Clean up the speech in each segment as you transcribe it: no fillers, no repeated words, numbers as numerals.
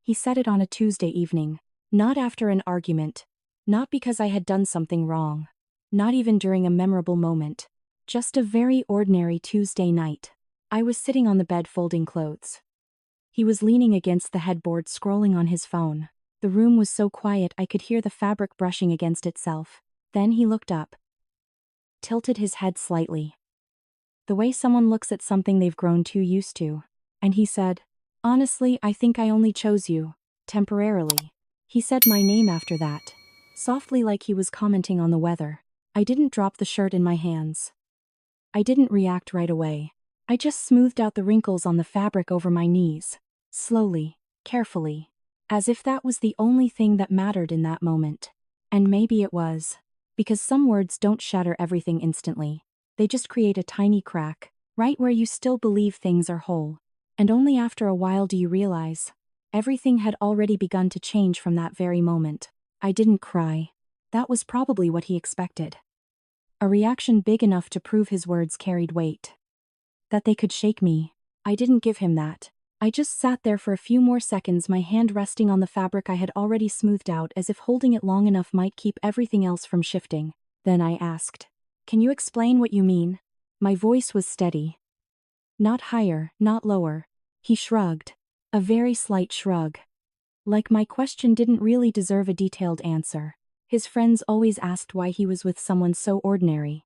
He said it on a Tuesday evening. Not after an argument. Not because I had done something wrong. Not even during a memorable moment. Just a very ordinary Tuesday night. I was sitting on the bed folding clothes. He was leaning against the headboard scrolling on his phone. The room was so quiet I could hear the fabric brushing against itself. Then he looked up. Tilted his head slightly. The way someone looks at something they've grown too used to. And he said, "Honestly, I think I only chose you. Temporarily." He said my name after that. Softly, like he was commenting on the weather. I didn't drop the shirt in my hands. I didn't react right away. I just smoothed out the wrinkles on the fabric over my knees. Slowly, carefully. As if that was the only thing that mattered in that moment. And maybe it was. Because some words don't shatter everything instantly. They just create a tiny crack, right where you still believe things are whole. And only after a while do you realize. Everything had already begun to change from that very moment. I didn't cry. That was probably what he expected. A reaction big enough to prove his words carried weight. That they could shake me. I didn't give him that. I just sat there for a few more seconds, my hand resting on the fabric I had already smoothed out, as if holding it long enough might keep everything else from shifting. Then I asked, "Can you explain what you mean?" My voice was steady. Not higher, not lower. He shrugged. A very slight shrug. Like my question didn't really deserve a detailed answer. His friends always asked why he was with someone so ordinary.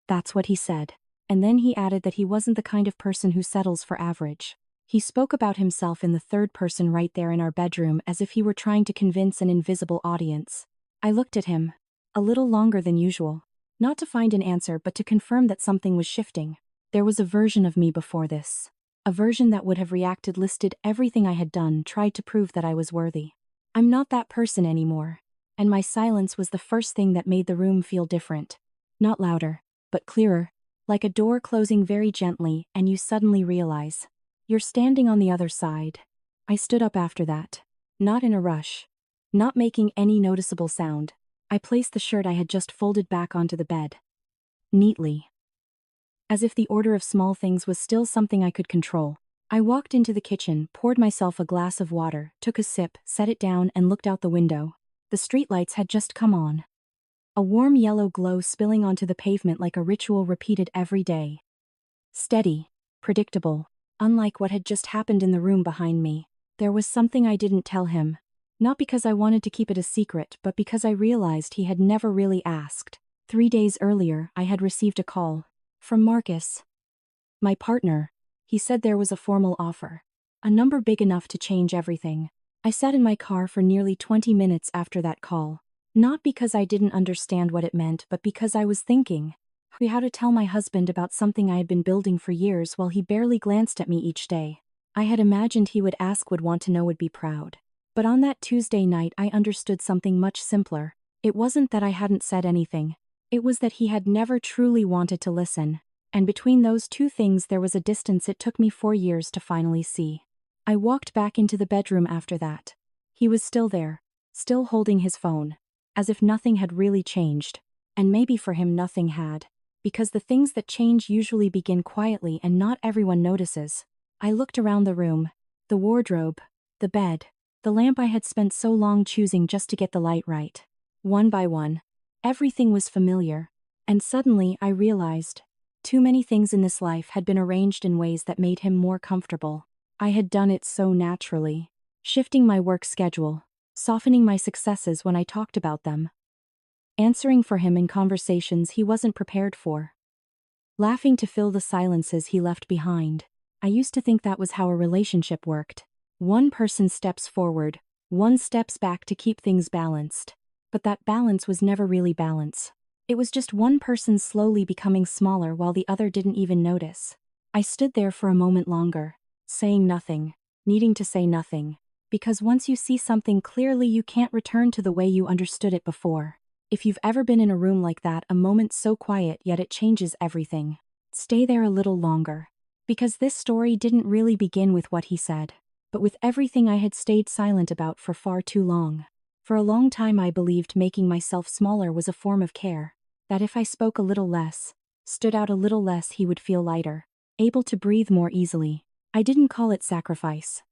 That's what he said. And then he added that he wasn't the kind of person who settles for average. He spoke about himself in the third person right there in our bedroom, as if he were trying to convince an invisible audience. I looked at him. A little longer than usual. Not to find an answer, but to confirm that something was shifting. There was a version of me before this. A version that would have reacted, listed everything I had done, tried to prove that I was worthy. I'm not that person anymore. And my silence was the first thing that made the room feel different. Not louder, but clearer. Like a door closing very gently, and you suddenly realize you're standing on the other side. I stood up after that. Not in a rush. Not making any noticeable sound. I placed the shirt I had just folded back onto the bed. Neatly. As if the order of small things was still something I could control. I walked into the kitchen, poured myself a glass of water, took a sip, set it down, and looked out the window. The streetlights had just come on. A warm yellow glow spilling onto the pavement like a ritual repeated every day. Steady. Predictable. Unlike what had just happened in the room behind me. There was something I didn't tell him. Not because I wanted to keep it a secret, but because I realized he had never really asked. 3 days earlier, I had received a call. From Marcus. My partner. He said there was a formal offer. A number big enough to change everything. I sat in my car for nearly 20 minutes after that call. Not because I didn't understand what it meant, but because I was thinking how to tell my husband about something I had been building for years while he barely glanced at me each day. I had imagined he would ask, would want to know, would be proud. But on that Tuesday night I understood something much simpler. It wasn't that I hadn't said anything. It was that he had never truly wanted to listen. And between those two things there was a distance it took me 4 years to finally see. I walked back into the bedroom after that. He was still there. Still holding his phone. As if nothing had really changed. And maybe for him nothing had. Because the things that change usually begin quietly and not everyone notices. I looked around the room. The wardrobe. The bed. The lamp I had spent so long choosing just to get the light right. One by one. Everything was familiar. And suddenly I realized. Too many things in this life had been arranged in ways that made him more comfortable. I had done it so naturally. Shifting my work schedule. Softening my successes when I talked about them. Answering for him in conversations he wasn't prepared for. Laughing to fill the silences he left behind. I used to think that was how a relationship worked. One person steps forward, one steps back to keep things balanced. But that balance was never really balance. It was just one person slowly becoming smaller while the other didn't even notice. I stood there for a moment longer, saying nothing, needing to say nothing. Because once you see something clearly you can't return to the way you understood it before. If you've ever been in a room like that, a moment so quiet yet it changes everything. Stay there a little longer. Because this story didn't really begin with what he said, but with everything I had stayed silent about for far too long. For a long time I believed making myself smaller was a form of care. That if I spoke a little less, stood out a little less, he would feel lighter. Able to breathe more easily. I didn't call it sacrifice.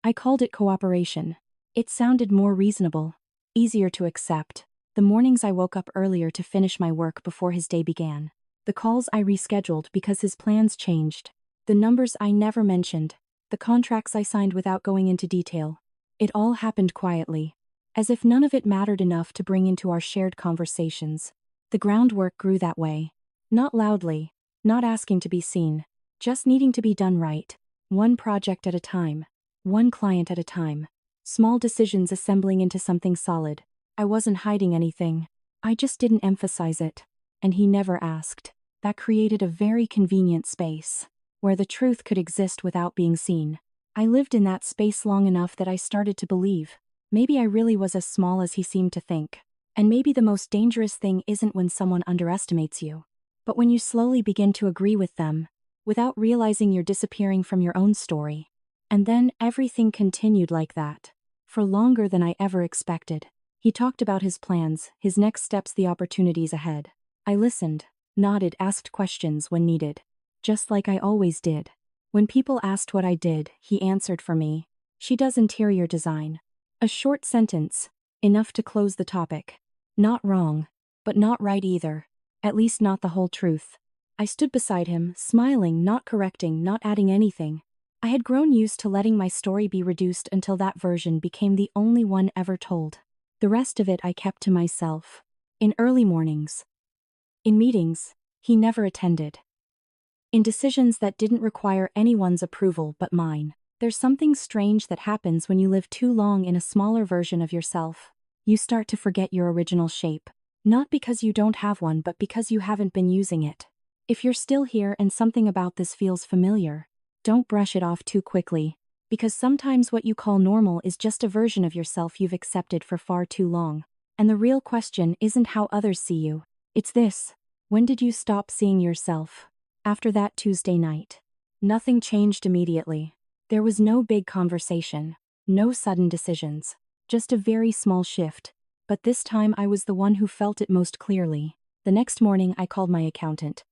I called it cooperation. It sounded more reasonable, easier to accept. The mornings I woke up earlier to finish my work before his day began. The calls I rescheduled because his plans changed. The numbers I never mentioned. The contracts I signed without going into detail. It all happened quietly, as if none of it mattered enough to bring into our shared conversations. The groundwork grew that way. Not loudly, not asking to be seen, just needing to be done right. One project at a time. One client at a time. Small decisions assembling into something solid. I wasn't hiding anything. I just didn't emphasize it. And he never asked. That created a very convenient space, where the truth could exist without being seen. I lived in that space long enough that I started to believe. Maybe I really was as small as he seemed to think. And maybe the most dangerous thing isn't when someone underestimates you, but when you slowly begin to agree with them, without realizing you're disappearing from your own story. And then everything continued like that, for longer than I ever expected. He talked about his plans, his next steps, the opportunities ahead. I listened, nodded, asked questions when needed. Just like I always did. When people asked what I did, he answered for me. She does interior design. A short sentence, enough to close the topic. Not wrong, but not right either. At least not the whole truth. I stood beside him, smiling, not correcting, not adding anything. I had grown used to letting my story be reduced until that version became the only one ever told. The rest of it I kept to myself. In early mornings. In meetings he never attended. In decisions that didn't require anyone's approval but mine. There's something strange that happens when you live too long in a smaller version of yourself. You start to forget your original shape. Not because you don't have one, but because you haven't been using it. If you're still here and something about this feels familiar, don't brush it off too quickly, because sometimes what you call normal is just a version of yourself you've accepted for far too long. And the real question isn't how others see you. It's this: when did you stop seeing yourself? After that Tuesday night, nothing changed immediately. There was no big conversation, no sudden decisions, just a very small shift. But this time I was the one who felt it most clearly. The next morning I called my accountant.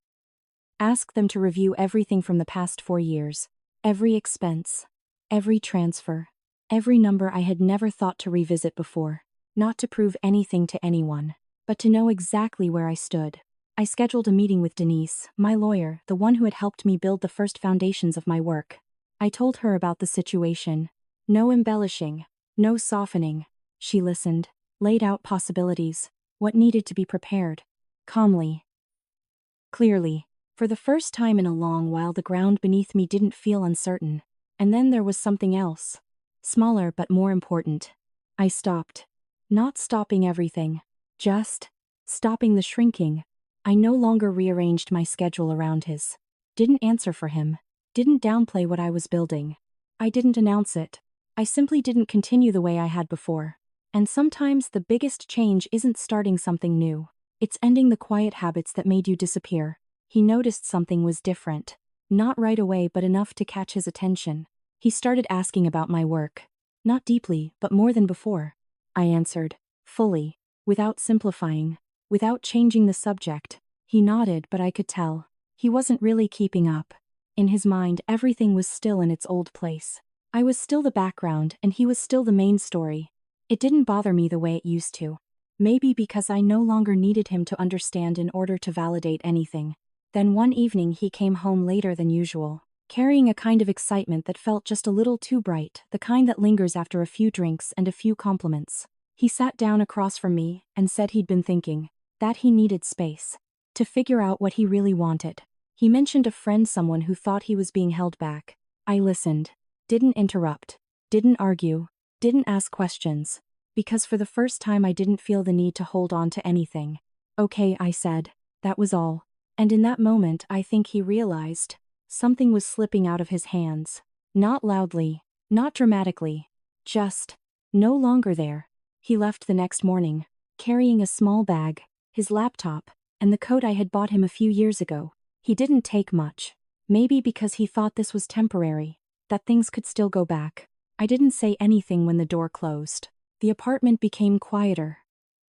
Asked them to review everything from the past 4 years. Every expense. Every transfer. Every number I had never thought to revisit before. Not to prove anything to anyone, but to know exactly where I stood. I scheduled a meeting with Denise, my lawyer, the one who had helped me build the first foundations of my work. I told her about the situation. No embellishing. No softening. She listened. Laid out possibilities. What needed to be prepared. Calmly. Clearly. For the first time in a long while the ground beneath me didn't feel uncertain. And then there was something else. Smaller but more important. I stopped. Not stopping everything. Just stopping the shrinking. I no longer rearranged my schedule around his. Didn't answer for him. Didn't downplay what I was building. I didn't announce it. I simply didn't continue the way I had before. And sometimes the biggest change isn't starting something new. It's ending the quiet habits that made you disappear. He noticed something was different. Not right away, but enough to catch his attention. He started asking about my work. Not deeply, but more than before. I answered, fully, without simplifying, without changing the subject. He nodded, but I could tell he wasn't really keeping up. In his mind, everything was still in its old place. I was still the background, and he was still the main story. It didn't bother me the way it used to. Maybe because I no longer needed him to understand in order to validate anything. Then one evening he came home later than usual, carrying a kind of excitement that felt just a little too bright, the kind that lingers after a few drinks and a few compliments. He sat down across from me and said he'd been thinking that he needed space to figure out what he really wanted. He mentioned a friend, someone who thought he was being held back. I listened, didn't interrupt, didn't argue, didn't ask questions, because for the first time I didn't feel the need to hold on to anything. Okay, I said, that was all. And in that moment I think he realized something was slipping out of his hands. Not loudly, not dramatically, just no longer there. He left the next morning, carrying a small bag, his laptop, and the coat I had bought him a few years ago. He didn't take much. Maybe because he thought this was temporary, that things could still go back. I didn't say anything when the door closed. The apartment became quieter,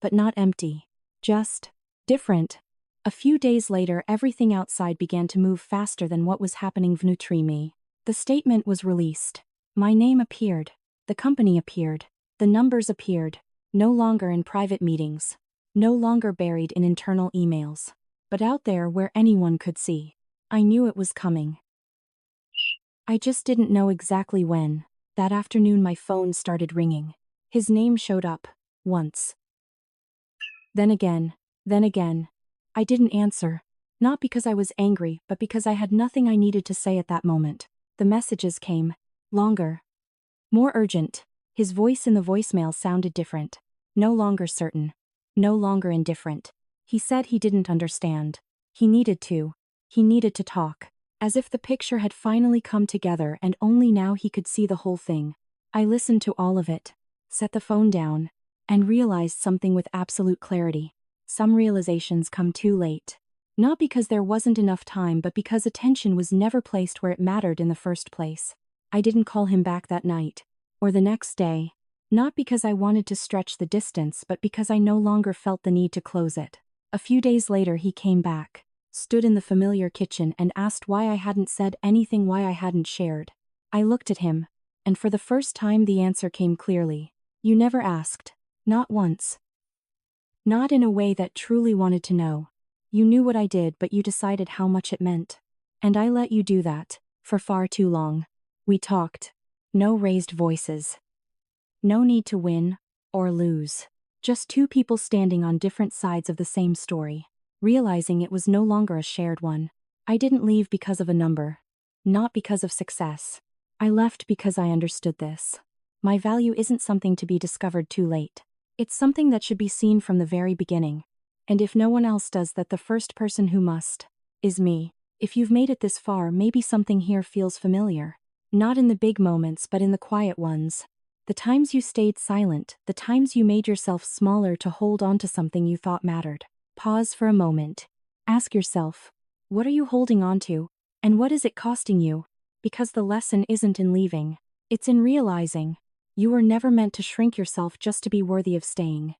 but not empty. Just different. A few days later everything outside began to move faster than what was happening внутри me. The statement was released. My name appeared. The company appeared. The numbers appeared. No longer in private meetings. No longer buried in internal emails. But out there where anyone could see. I knew it was coming. I just didn't know exactly when. That afternoon my phone started ringing. His name showed up. Once. Then again. Then again. I didn't answer. Not because I was angry, but because I had nothing I needed to say at that moment. The messages came. Longer. More urgent. His voice in the voicemail sounded different. No longer certain. No longer indifferent. He said he didn't understand. He needed to. He needed to talk. As if the picture had finally come together and only now he could see the whole thing. I listened to all of it, set the phone down, and realized something with absolute clarity. Some realizations come too late. Not because there wasn't enough time, but because attention was never placed where it mattered in the first place. I didn't call him back that night, or the next day. Not because I wanted to stretch the distance, but because I no longer felt the need to close it. A few days later he came back, stood in the familiar kitchen and asked why I hadn't said anything, why I hadn't shared. I looked at him, and for the first time the answer came clearly. You never asked. Not once. Not in a way that truly wanted to know. You knew what I did, but you decided how much it meant. And I let you do that, for far too long. We talked. No raised voices. No need to win, or lose. Just two people standing on different sides of the same story, realizing it was no longer a shared one. I didn't leave because of a number. Not because of success. I left because I understood this. My value isn't something to be discovered too late. It's something that should be seen from the very beginning. And if no one else does that, the first person who must is me. If you've made it this far, maybe something here feels familiar. Not in the big moments, but in the quiet ones. The times you stayed silent, the times you made yourself smaller to hold on to something you thought mattered. Pause for a moment. Ask yourself, what are you holding on to? And what is it costing you? Because the lesson isn't in leaving. It's in realizing. You were never meant to shrink yourself just to be worthy of staying.